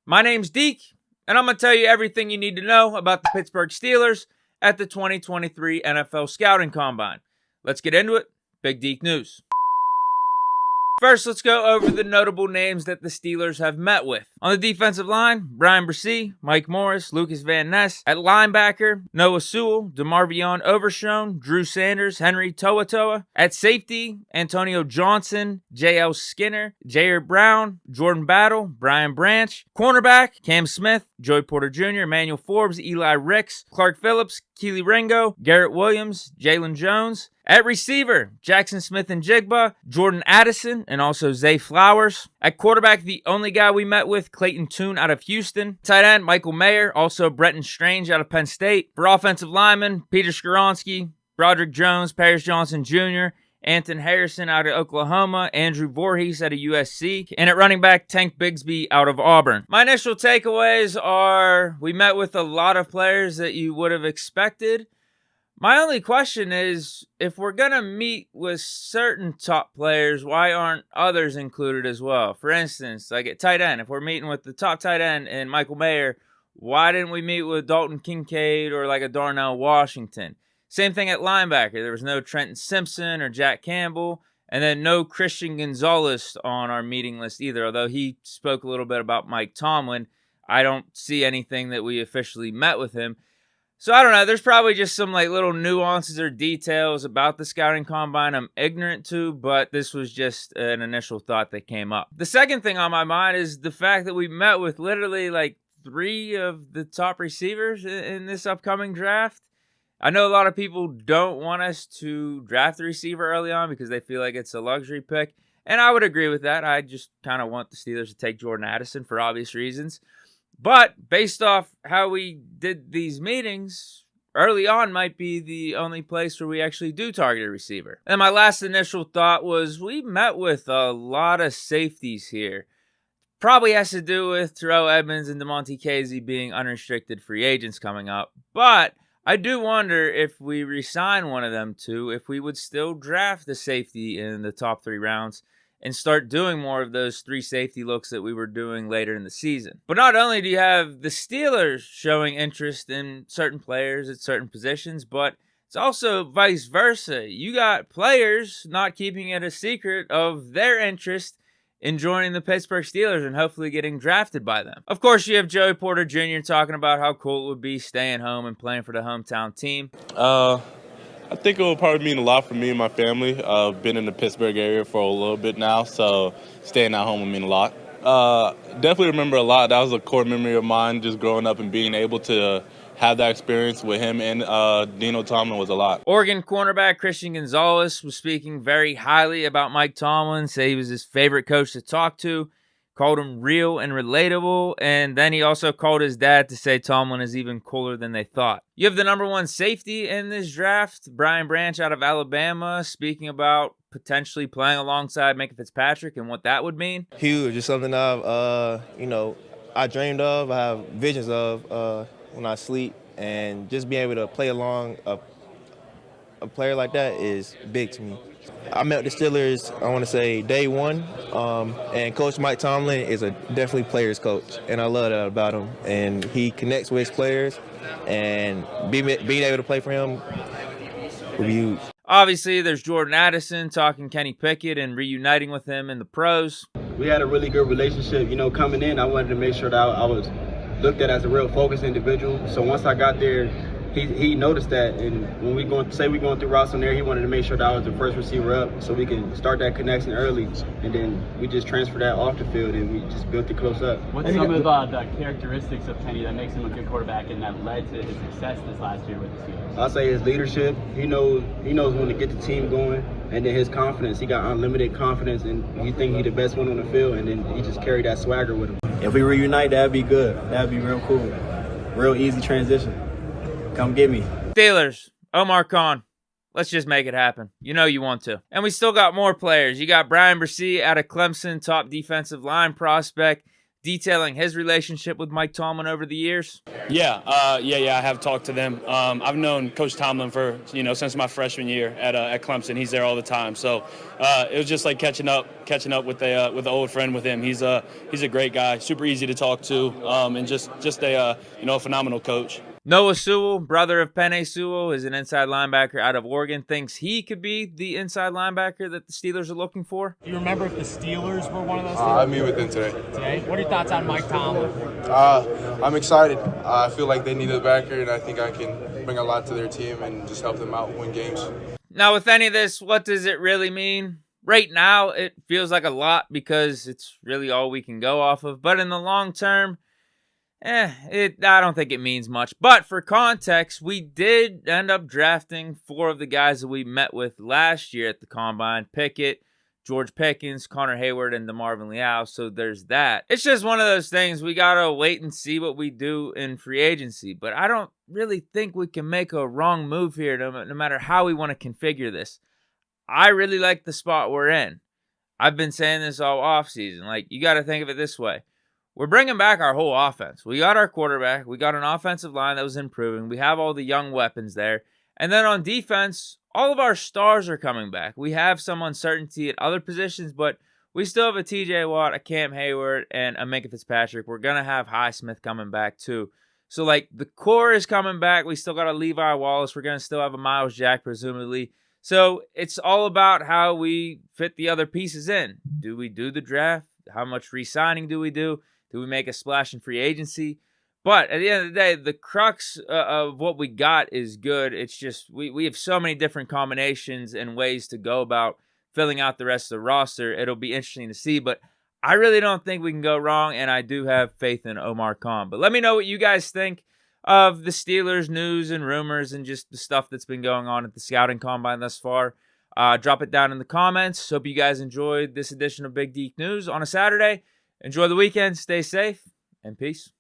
My name's Deke, and I'm going to tell you everything you need to know about the Pittsburgh Steelers at the 2023 NFL Scouting Combine. Let's get into it. Big Deke News. First, let's go over the notable names that the Steelers have met with. On the defensive line, Brian Bresee, Mike Morris, Lucas Van Ness. At linebacker, Noah Sewell, DeMarvion Overshown, Drew Sanders, Henry To'oTo'o. At safety, Antonio Johnson, J.L. Skinner, Jair Brown, Jordan Battle, Brian Branch. Cornerback, Cam Smith, Joey Porter Jr., Emmanuel Forbes, Eli Ricks, Clark Phillips, Keely Ringo, Garrett Williams, Jalen Jones. At receiver, Jackson Smith and Jigba, Jordan Addison, and also Zay Flowers. At quarterback, the only guy we met with, Clayton Tune out of Houston. Tight end, Michael Mayer, also Bretton Strange out of Penn State. For offensive linemen, Peter Skoronski, Broderick Jones, Paris Johnson Jr., Anton Harrison out of Oklahoma, Andrew Voorhees out of USC, and at running back, Tank Bigsby out of Auburn. My initial takeaways are we met with a lot of players that you would have expected. My only question is, if we're going to meet with certain top players, why aren't others included as well? For instance, like at tight end, if we're meeting with the top tight end and Michael Mayer, why didn't we meet with Dalton Kincaid or like a Darnell Washington? Same thing at linebacker. There was no Trenton Simpson or Jack Campbell, and then no Christian Gonzalez on our meeting list either, although he spoke a little bit about Mike Tomlin. I don't see anything that we officially met with him. So I don't know, there's probably just some like little nuances or details about the scouting combine I'm ignorant to, but this was just an initial thought that came up. The second thing on my mind is the fact that we met with literally like 3 of the top receivers in this upcoming draft. I know a lot of people don't want us to draft a receiver early on because they feel like it's a luxury pick, and I would agree with that. I just kind of want the Steelers to take Jordan Addison for obvious reasons. But based off how we did these meetings, early on might be the only place where we actually do target a receiver. And my last initial thought was we met with a lot of safeties here. Probably has to do with Terrell Edmunds and DeMonte Casey being unrestricted free agents coming up. But I do wonder if we re-sign one of them two, if we would still draft the safety in the top 3 rounds and start doing more of those 3 safety looks that we were doing later in the season. But not only do you have the Steelers showing interest in certain players at certain positions, but it's also vice versa. You got players not keeping it a secret of their interest in joining the Pittsburgh Steelers and hopefully getting drafted by them. Of course, you have Joey Porter Jr. talking about how cool it would be staying home and playing for the hometown team. I think it will probably mean a lot for me and my family. I've been in the Pittsburgh area for a little bit now, so staying at home will mean a lot. Definitely remember a lot. That was a core memory of mine, just growing up and being able to have that experience with him and Dino Tomlin was a lot. Oregon cornerback Christian Gonzalez was speaking very highly about Mike Tomlin, said he was his favorite coach to talk to, called him real and relatable, and then he also called his dad to say Tomlin is even cooler than they thought. You have the number 1 safety in this draft, Brian Branch out of Alabama, speaking about potentially playing alongside Minkah Fitzpatrick and what that would mean. Huge, just something I dreamed of, I have visions of when I sleep, and just being able to play along a player like that is big to me. I met the Steelers, I want to say, day one, and Coach Mike Tomlin is a definitely player's coach, and I love that about him. And he connects with his players, and being able to play for him would be huge. Obviously, there's Jordan Addison talking Kenny Pickett and reuniting with him in the pros. We had a really good relationship. You know, coming in, I wanted to make sure that I was looked at as a real focused individual. So once I got there, he noticed that, and when we're going through routes on there, he wanted to make sure that I was the first receiver up so we can start that connection early, and then we just transfer that off the field and we just built it close up. What's some of the characteristics of Kenny that makes him a good quarterback and that led to his success this last year with the Steelers? I'll say his leadership. He knows when to get the team going, and then his confidence. He got unlimited confidence, and he think he's the best one on the field, and then he just carried that swagger with him. If we reunite, that'd be good. That'd be real cool. Real easy transition. Come get me. Steelers, Omar Khan. Let's just make it happen. You know you want to. And we still got more players. You got Brian Bresee out of Clemson, top defensive line prospect. detailing his relationship with Mike Tomlin over the years. Yeah, I have talked to them. I've known Coach Tomlin for since my freshman year at Clemson. He's there all the time, so it was just like catching up with an old friend with him. He's a great guy, super easy to talk to, and just a phenomenal coach. Noah Sewell, brother of Penei Sewell, is an inside linebacker out of Oregon, thinks he could be the inside linebacker that the Steelers are looking for. Do you remember if the Steelers were one of those? I meet with them today. What are your thoughts on Mike Tomlin? I'm excited. I feel like they need a backer, and I think I can bring a lot to their team and just help them out win games. Now, with any of this, what does it really mean? Right now, it feels like a lot because it's really all we can go off of. But in the long term, I don't think it means much. But for context, we did end up drafting 4 of the guys that we met with last year at the Combine. Pickett, George Pickens, Connor Hayward, and DeMarvin Leal. So there's that. It's just one of those things. We got to wait and see what we do in free agency. But I don't really think we can make a wrong move here no matter how we want to configure this. I really like the spot we're in. I've been saying this all offseason. Like, you got to think of it this way. We're bringing back our whole offense. We got our quarterback. We got an offensive line that was improving. We have all the young weapons there. And then on defense, all of our stars are coming back. We have some uncertainty at other positions, but we still have a TJ Watt, a Cam Hayward, and a Minkah Fitzpatrick. We're going to have Highsmith coming back too. So, like, the core is coming back. We still got a Levi Wallace. We're going to still have a Miles Jack, presumably. So, it's all about how we fit the other pieces in. Do we do the draft? How much re-signing do we do? Do we make a splash in free agency? But at the end of the day, the crux of what we got is good. It's just we have so many different combinations and ways to go about filling out the rest of the roster. It'll be interesting to see, but I really don't think we can go wrong, and I do have faith in Omar Khan. But let me know what you guys think of the Steelers news and rumors and just the stuff that's been going on at the Scouting Combine thus far. Drop it down in the comments. Hope you guys enjoyed this edition of Big Deke News on a Saturday. Enjoy the weekend, stay safe, and peace.